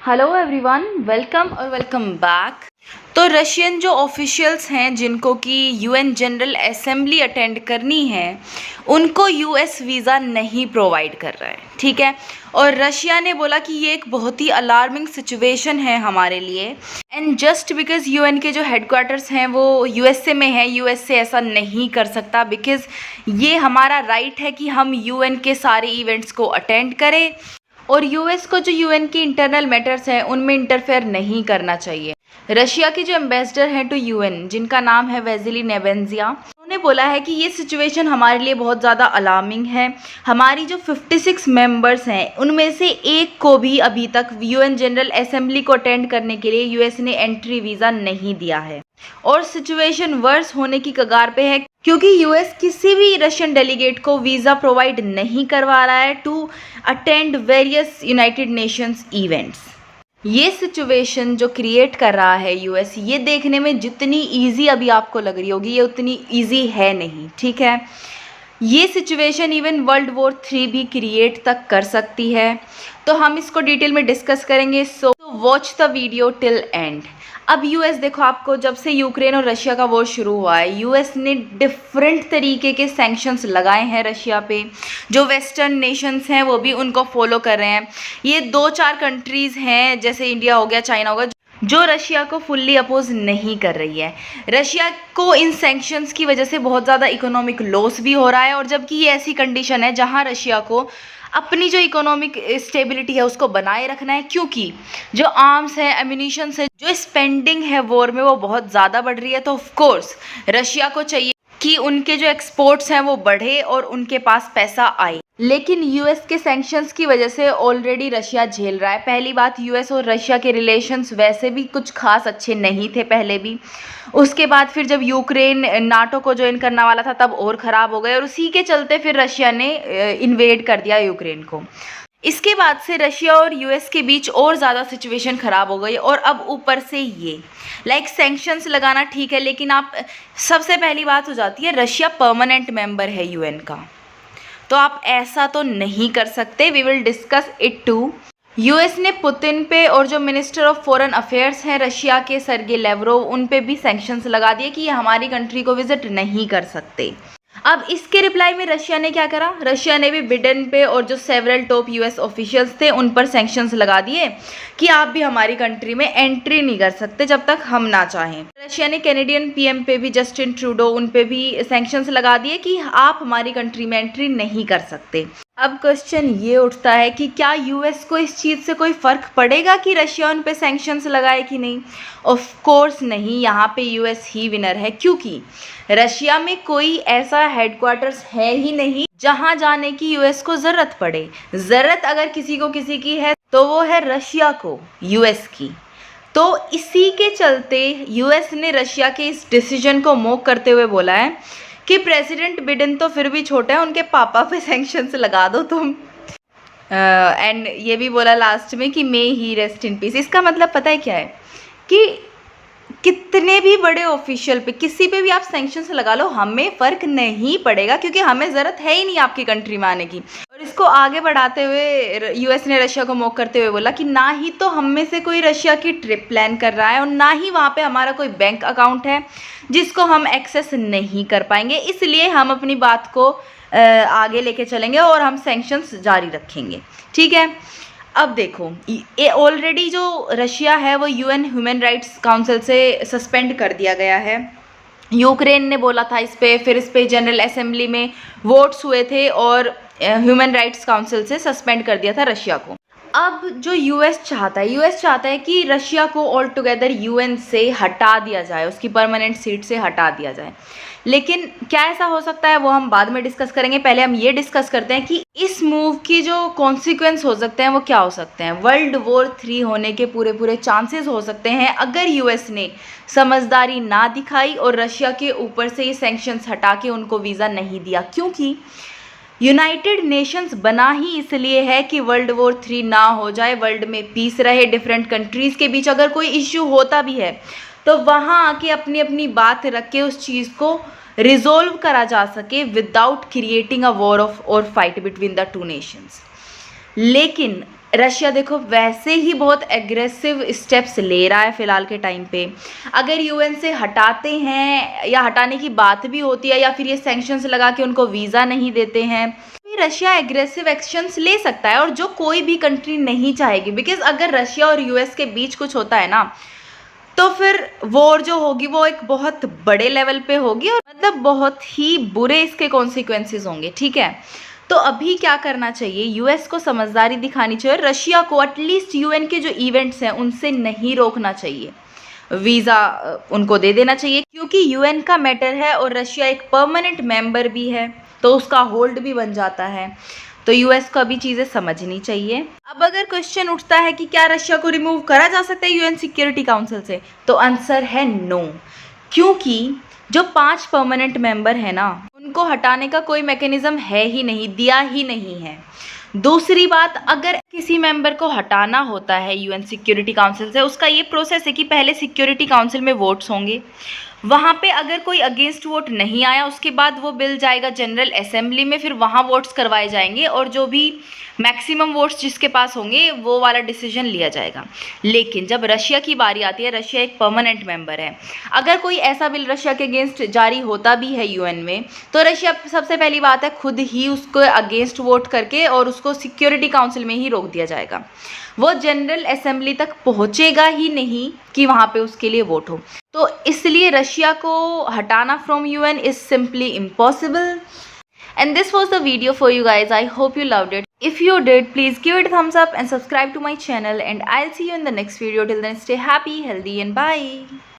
Hello everyone, welcome और welcome back. तो Russian जो ऑफिशियल्स हैं जिनको कि यूएन जनरल असेंबली अटेंड करनी है, उनको यूएस वीज़ा नहीं प्रोवाइड कर रहा है, ठीक है। और रशिया ने बोला कि ये एक बहुत ही अलार्मिंग सिचुएशन है हमारे लिए, एंड जस्ट बिकॉज यूएन के जो हेडक्वार्टर्स हैं वो यूएसए में है, यूएसए ऐसा नहीं कर सकता बिकॉज ये हमारा राइट है कि हम यूएन के सारे इवेंट्स को अटेंड करें और यूएस को जो यूएन की इंटरनल मैटर्स हैं उनमें इंटरफेयर नहीं करना चाहिए। रशिया के जो एम्बेसडर हैं टू यूएन, जिनका नाम है वेजिली नेवेंजिया, उन्होंने बोला है कि ये सिचुएशन हमारे लिए बहुत ज़्यादा अलार्मिंग है। हमारी जो 56 मेंबर्स हैं उनमें से एक को भी अभी तक यूएन जनरल असेंबली को अटेंड करने के लिए यूएस ने एंट्री वीज़ा नहीं दिया है और सिचुएशन वर्स होने की कगार पे है क्योंकि यूएस किसी भी रशियन डेलीगेट को वीज़ा प्रोवाइड नहीं करवा रहा है to attend various United Nations events. ये सिचुएशन जो क्रिएट कर रहा है यूएस, ये देखने में जितनी इजी अभी आपको लग रही होगी ये उतनी इजी है नहीं, ठीक है। ये सिचुएशन इवन वर्ल्ड वॉर 3 भी क्रिएट तक कर सकती है, तो हम इसको डिटेल में डिस्कस करेंगे। So watch the video till and. अब यूएस देखो, आपको जब से यूक्रेन और रशिया का वॉर शुरू हुआ है, यूएस ने डिफरेंट तरीके के सैंक्शंस लगाए हैं रशिया पे। जो वेस्टर्न नेशंस हैं वो भी उनको फॉलो कर रहे हैं। ये 2-4 कंट्रीज़ हैं जैसे इंडिया हो गया, चाइना हो गया, जो रशिया को फुल्ली अपोज नहीं कर रही है। रशिया को इन सैंक्शंस की वजह से बहुत ज़्यादा इकोनॉमिक लॉस भी हो रहा है, और जबकि ये ऐसी कंडीशन है जहां रशिया को अपनी जो इकोनॉमिक स्टेबिलिटी है उसको बनाए रखना है, क्योंकि जो आर्म्स है, एम्यूनिशंस है, जो स्पेंडिंग है वॉर में वो बहुत ज़्यादा बढ़ रही है। तो ऑफ कोर्स रशिया को चाहिए कि उनके जो एक्सपोर्ट्स हैं वो बढ़े और उनके पास पैसा आए। लेकिन यूएस के सैंक्शंस की वजह से ऑलरेडी रशिया झेल रहा है। पहली बात, यूएस और रशिया के रिलेशंस वैसे भी कुछ खास अच्छे नहीं थे पहले भी। उसके बाद फिर जब यूक्रेन नाटो को ज्वाइन करने वाला था तब और ख़राब हो गए, और उसी के चलते फिर रशिया ने इन्वेड कर दिया यूक्रेन को। इसके बाद से रशिया और यूएस के बीच और ज़्यादा सिचुएशन ख़राब हो गई, और अब ऊपर से ये सैंक्शंस लगाना ठीक है, लेकिन आप सबसे पहली बात हो जाती है रशिया परमानेंट मेंबर है यूएन का, तो आप ऐसा तो नहीं कर सकते। We will discuss it too. US ने पुतिन पे और जो मिनिस्टर ऑफ फॉरेन अफेयर्स हैं रशिया के, सर्गे लेवरोव, उन पे भी सैंक्शंस लगा दिए कि ये हमारी कंट्री को विजिट नहीं कर सकते। अब इसके रिप्लाई में रशिया ने क्या करा, रशिया ने भी बिडेन पे और जो सेवरल टॉप यूएस ऑफिशियल्स थे उन पर सैंक्शंस लगा दिए कि आप भी हमारी कंट्री में एंट्री नहीं कर सकते जब तक हम ना चाहें। रशिया ने कैनेडियन पीएम पे भी, जस्टिन ट्रूडो, उन पे भी सैंक्शंस लगा दिए कि आप हमारी कंट्री में एंट्री नहीं कर सकते। अब क्वेश्चन ये उठता है कि क्या यूएस को इस चीज़ से कोई फ़र्क पड़ेगा कि रशिया उन पे सैंक्शंस लगाए कि नहीं? ऑफ कोर्स नहीं, यहाँ पे यूएस ही विनर है, क्योंकि रशिया में कोई ऐसा हेडक्वार्टर्स है ही नहीं जहाँ जाने की यूएस को ज़रूरत पड़े। ज़रूरत अगर किसी को किसी की है तो वो है रशिया को, यूएस की। तो इसी के चलते यूएस ने रशिया के इस डिसीजन को मोक करते हुए बोला है कि प्रेसिडेंट बिडेन तो फिर भी छोटे हैं, उनके पापा पे सैंक्शंस लगा दो तुम। एंड ये भी बोला लास्ट में कि मे ही रेस्ट इन पीस। इसका मतलब पता है क्या है कि कितने भी बड़े ऑफिशियल पे, किसी पे भी आप सैंक्शंस लगा लो, हमें फ़र्क नहीं पड़ेगा, क्योंकि हमें ज़रूरत है ही नहीं आपकी कंट्री में आने की। और इसको आगे बढ़ाते हुए यूएस ने रशिया को मोक करते हुए बोला कि ना ही तो हम में से कोई रशिया की ट्रिप प्लान कर रहा है और ना ही वहाँ पे हमारा कोई बैंक अकाउंट है जिसको हम एक्सेस नहीं कर पाएंगे, इसलिए हम अपनी बात को आगे लेके चलेंगे और हम सैंक्शंस जारी रखेंगे, ठीक है। अब देखो, ये ऑलरेडी जो रशिया है वो यूएन ह्यूमन राइट्स काउंसिल से सस्पेंड कर दिया गया है। यूक्रेन ने बोला था इस पे, फिर इस पे जनरल असेंबली में वोट्स हुए थे और ह्यूमन राइट्स काउंसिल से सस्पेंड कर दिया था रशिया को। अब जो यूएस चाहता है कि रशिया को ऑल टुगेदर यूएन से हटा दिया जाए, उसकी परमानेंट सीट से हटा दिया जाए। लेकिन क्या ऐसा हो सकता है वो हम बाद में डिस्कस करेंगे। पहले हम ये डिस्कस करते हैं कि इस मूव की जो कॉन्सिक्वेंस हो सकते हैं वो क्या हो सकते हैं। वर्ल्ड वॉर 3 होने के पूरे चांसेस हो सकते हैं अगर यूएस ने समझदारी ना दिखाई और रशिया के ऊपर से ये सैंक्शंस हटा के उनको वीज़ा नहीं दिया, क्योंकि यूनाइटेड नेशंस बना ही इसलिए है कि वर्ल्ड वॉर 3 ना हो जाए, वर्ल्ड में पीस रहे, डिफरेंट कंट्रीज़ के बीच अगर कोई इश्यू होता भी है तो वहाँ आके अपनी अपनी बात रख के उस चीज़ को रिजोल्व करा जा सके without creating a war of और fight between the two nations. लेकिन रशिया देखो वैसे ही बहुत एग्रेसिव स्टेप्स ले रहा है फ़िलहाल के टाइम पे। अगर यूएन से हटाते हैं या हटाने की बात भी होती है या फिर ये सैंक्शंस लगा के उनको वीज़ा नहीं देते हैं, तो रशिया एग्रेसिव एक्शंस ले सकता है और जो कोई भी कंट्री नहीं चाहेगी। बिकॉज अगर रशिया और यूएस के बीच कुछ होता है ना, तो फिर वॉर जो होगी वो एक बहुत बड़े लेवल पे होगी और मतलब बहुत ही बुरे इसके कॉन्सिक्वेंसेस होंगे, ठीक है। तो अभी क्या करना चाहिए, यूएस को समझदारी दिखानी चाहिए, रशिया को एटलीस्ट यूएन के जो इवेंट्स हैं उनसे नहीं रोकना चाहिए, वीज़ा उनको दे देना चाहिए, क्योंकि यूएन का मैटर है और रशिया एक परमानेंट मेंबर भी है तो उसका होल्ड भी बन जाता है। तो यूएस को अभी चीज़ें समझनी चाहिए। अब अगर क्वेश्चन उठता है कि क्या रशिया को रिमूव करा जा सकता है यूएन सिक्योरिटी काउंसिल से, तो आंसर है नो, क्योंकि जो 5 परमानेंट मेंबर है ना, उनको हटाने का कोई मैकेनिज्म है ही नहीं, दिया ही नहीं है। दूसरी बात, अगर किसी मेंबर को हटाना होता है यूएन सिक्योरिटी काउंसिल से, उसका ये प्रोसेस है कि पहले सिक्योरिटी काउंसिल में वोट्स होंगे, वहाँ पे अगर कोई अगेंस्ट वोट नहीं आया उसके बाद वो बिल जाएगा जनरल असेंबली में, फिर वहाँ वोट्स करवाए जाएंगे और जो भी मैक्सिमम वोट्स जिसके पास होंगे वो वाला डिसीजन लिया जाएगा। लेकिन जब रशिया की बारी आती है, रशिया एक परमानेंट मेंबर है, अगर कोई ऐसा बिल रशिया के अगेंस्ट जारी होता भी है यूएन में, तो रशिया सबसे पहली बात है खुद ही उसको अगेंस्ट वोट करके और उसको सिक्योरिटी काउंसिल में ही रोक दिया जाएगा। वो जनरल असेंबली तक पहुंचेगा ही नहीं कि वहाँ पे उसके लिए वोट हो। तो इसलिए रशिया को हटाना from UN is simply impossible. And this was the video for you guys. I hope you loved it. If you did, please give it a thumbs up and subscribe to my channel, and I'll see you in the next video. Till then, stay happy, healthy, and bye.